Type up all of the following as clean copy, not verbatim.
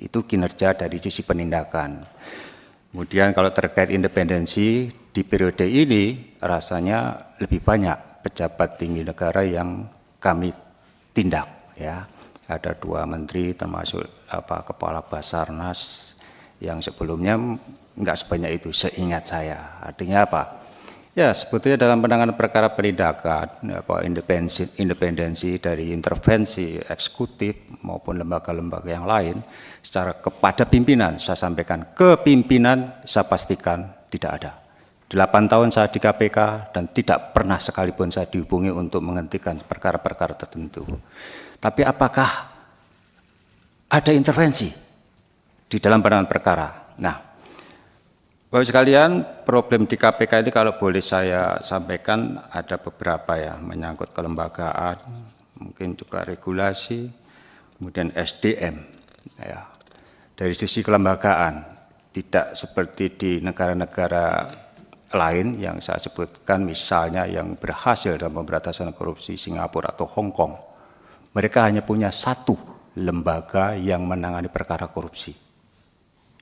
Itu kinerja dari sisi penindakan. Kemudian kalau terkait independensi, di periode ini rasanya lebih banyak pejabat tinggi negara yang kami tindak. Ya. Ada 2 menteri termasuk Kepala Basarnas yang sebelumnya enggak sebanyak itu seingat saya. Artinya apa? Ya sebetulnya dalam penanganan perkara penindakan, independensi dari intervensi eksekutif maupun lembaga-lembaga yang lain, secara kepada pimpinan, saya sampaikan ke pimpinan, saya pastikan tidak ada. 8 tahun saya di KPK dan tidak pernah sekalipun saya dihubungi untuk menghentikan perkara-perkara tertentu. Tapi apakah ada intervensi di dalam penanganan perkara? Nah, Bapak sekalian, problem di KPK ini kalau boleh saya sampaikan ada beberapa ya, menyangkut kelembagaan, mungkin juga regulasi, kemudian SDM. Ya. Dari sisi kelembagaan, tidak seperti di negara-negara lain yang saya sebutkan, misalnya yang berhasil dalam pemberantasan korupsi Singapura atau Hong Kong. Mereka hanya punya 1 lembaga yang menangani perkara korupsi.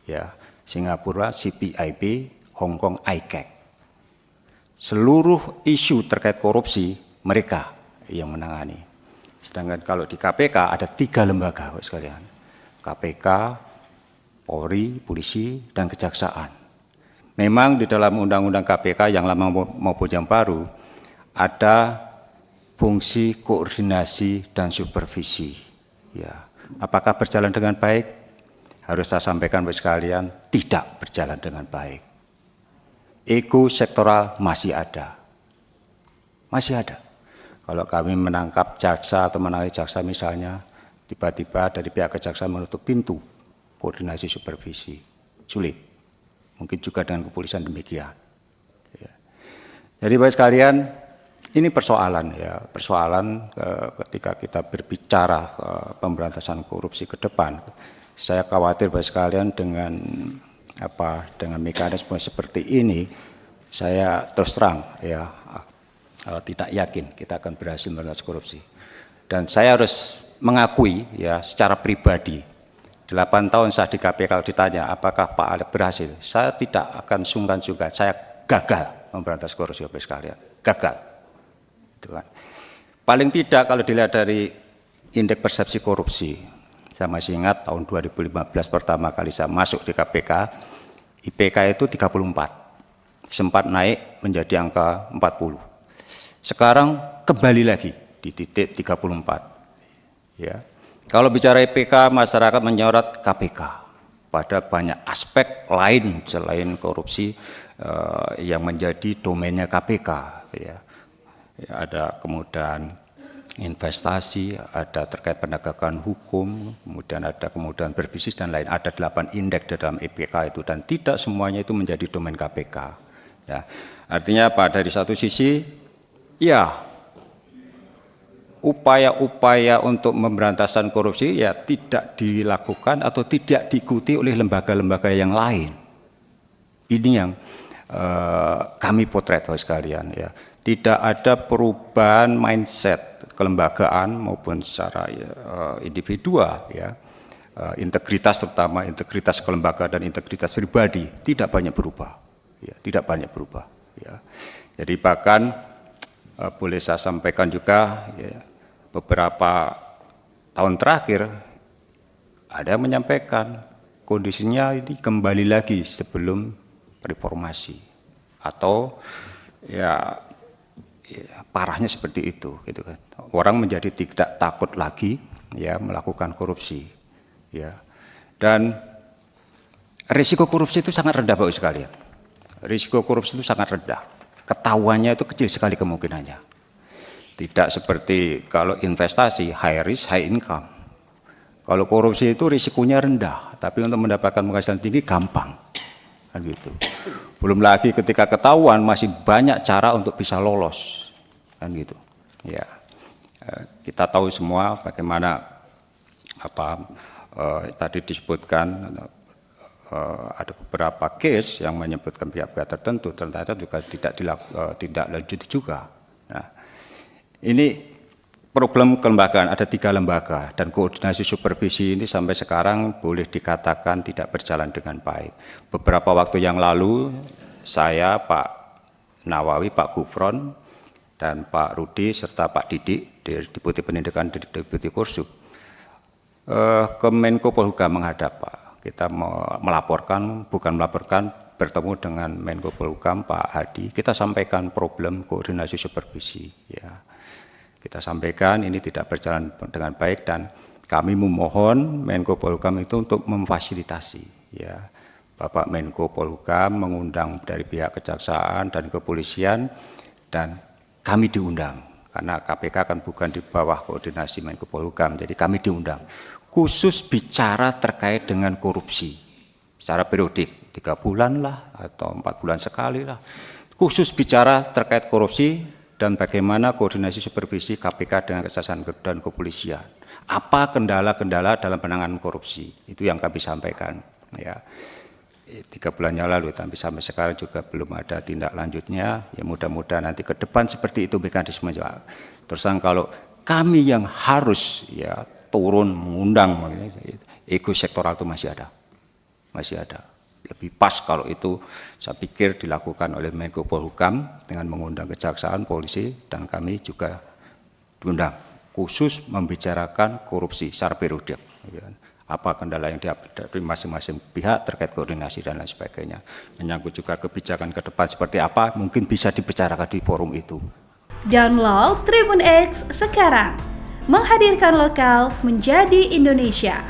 Ya. Singapura CPIB, Hong Kong ICAC. Seluruh isu terkait korupsi mereka yang menangani. Sedangkan kalau di KPK ada 3 lembaga, Bapak sekalian. KPK, Polri, Polisi, dan Kejaksaan. Memang di dalam Undang-Undang KPK yang lama maupun yang baru ada fungsi koordinasi dan supervisi. Ya. Apakah berjalan dengan baik? Harus saya sampaikan Bapak sekalian, tidak berjalan dengan baik. Ego sektoral masih ada. Masih ada. Kalau kami menangkap jaksa atau menangani jaksa misalnya, tiba-tiba dari pihak kejaksaan menutup pintu koordinasi supervisi. Sulit. Mungkin juga dengan kepolisian demikian. Ya. Jadi Bapak sekalian, ini persoalan ya, persoalan ketika kita berbicara pemberantasan korupsi ke depan. Saya khawatir Bapak sekalian dengan mekanisme seperti ini, saya terus terang ya tidak yakin kita akan berhasil memberantas korupsi. Dan saya harus mengakui ya secara pribadi, 8 tahun saya di KPK kalau ditanya apakah Pak Alek berhasil, saya tidak akan sungkan-sungkan, saya gagal memberantas korupsi Bapak sekalian, gagal. Itu kan. Paling tidak kalau dilihat dari indeks persepsi korupsi, saya masih ingat tahun 2015 pertama kali saya masuk di KPK, IPK itu 34, sempat naik menjadi angka 40. Sekarang kembali lagi di titik 34. Ya. Kalau bicara IPK, masyarakat menyorot KPK pada banyak aspek lain selain korupsi yang menjadi domainnya KPK. Ya. Ya, ada kemudian investasi, ada terkait penegakan hukum, kemudian ada kemudahan berbisnis dan lain. Ada 8 indeks dalam IPK itu dan tidak semuanya itu menjadi domain KPK. Ya. Artinya apa? Dari satu sisi, ya upaya-upaya untuk pemberantasan korupsi ya tidak dilakukan atau tidak diikuti oleh lembaga-lembaga yang lain. Ini yang kami potret Bapak sekalian ya. Tidak ada perubahan mindset kelembagaan maupun secara individual ya. Integritas terutama integritas kelembagaan dan integritas pribadi tidak banyak berubah. Ya, tidak banyak berubah ya. Jadi bahkan boleh saya sampaikan juga ya, beberapa tahun terakhir ada yang menyampaikan kondisinya ini kembali lagi sebelum reformasi atau ya parahnya seperti itu gitu kan. Orang menjadi tidak takut lagi ya melakukan korupsi ya. Dan risiko korupsi itu sangat rendah Bapak sekalian. Risiko korupsi itu sangat rendah. Ketahuannya itu kecil sekali kemungkinannya. Tidak seperti kalau investasi high risk high income. Kalau korupsi itu risikonya rendah, tapi untuk mendapatkan penghasilan tinggi gampang. Kan gitu. Belum lagi ketika ketahuan masih banyak cara untuk bisa lolos, kan gitu. Ya, kita tahu semua bagaimana tadi disebutkan ada beberapa case yang menyebutkan pihak-pihak tertentu ternyata juga tidak lanjut juga. Nah, ini problem kelembagaan, ada 3 lembaga, dan koordinasi supervisi ini sampai sekarang boleh dikatakan tidak berjalan dengan baik. Beberapa waktu yang lalu, saya, Pak Nawawi, Pak Gufron, dan Pak Rudi, serta Pak Didik, Deputi Pendidikan, Deputi Kursup, ke Menko Polhukam menghadap, Pak. Kita melaporkan, bertemu dengan Menko Polhukam, Pak Hadi, kita sampaikan problem koordinasi supervisi, ya. Kita sampaikan ini tidak berjalan dengan baik dan kami memohon Menko Polhukam itu untuk memfasilitasi, ya. Bapak Menko Polhukam mengundang dari pihak kejaksaan dan kepolisian dan kami diundang karena KPK kan bukan di bawah koordinasi Menko Polhukam, jadi kami diundang khusus bicara terkait dengan korupsi secara periodik 3 bulan lah atau 4 bulan sekali lah, khusus bicara terkait korupsi dan bagaimana koordinasi supervisi KPK dengan kejaksaan dan kepolisian. Apa kendala-kendala dalam penanganan korupsi, itu yang kami sampaikan. Ya, 3 bulan yang lalu, tapi sampai sekarang juga belum ada tindak lanjutnya. Ya mudah-mudahan nanti ke depan seperti itu mekanisme. Terus kalau kami yang harus ya turun mengundang, ego sektoral itu masih ada. Lebih pas kalau itu saya pikir dilakukan oleh Menko Polhukam dengan mengundang kejaksaan, polisi, dan kami juga diundang khusus membicarakan korupsi secara periodik. Apa kendala yang dihadapi masing-masing pihak terkait koordinasi dan lain sebagainya. Menyangkut juga kebijakan ke depan seperti apa mungkin bisa dibicarakan di forum itu. Download Tribun X sekarang, menghadirkan lokal menjadi Indonesia.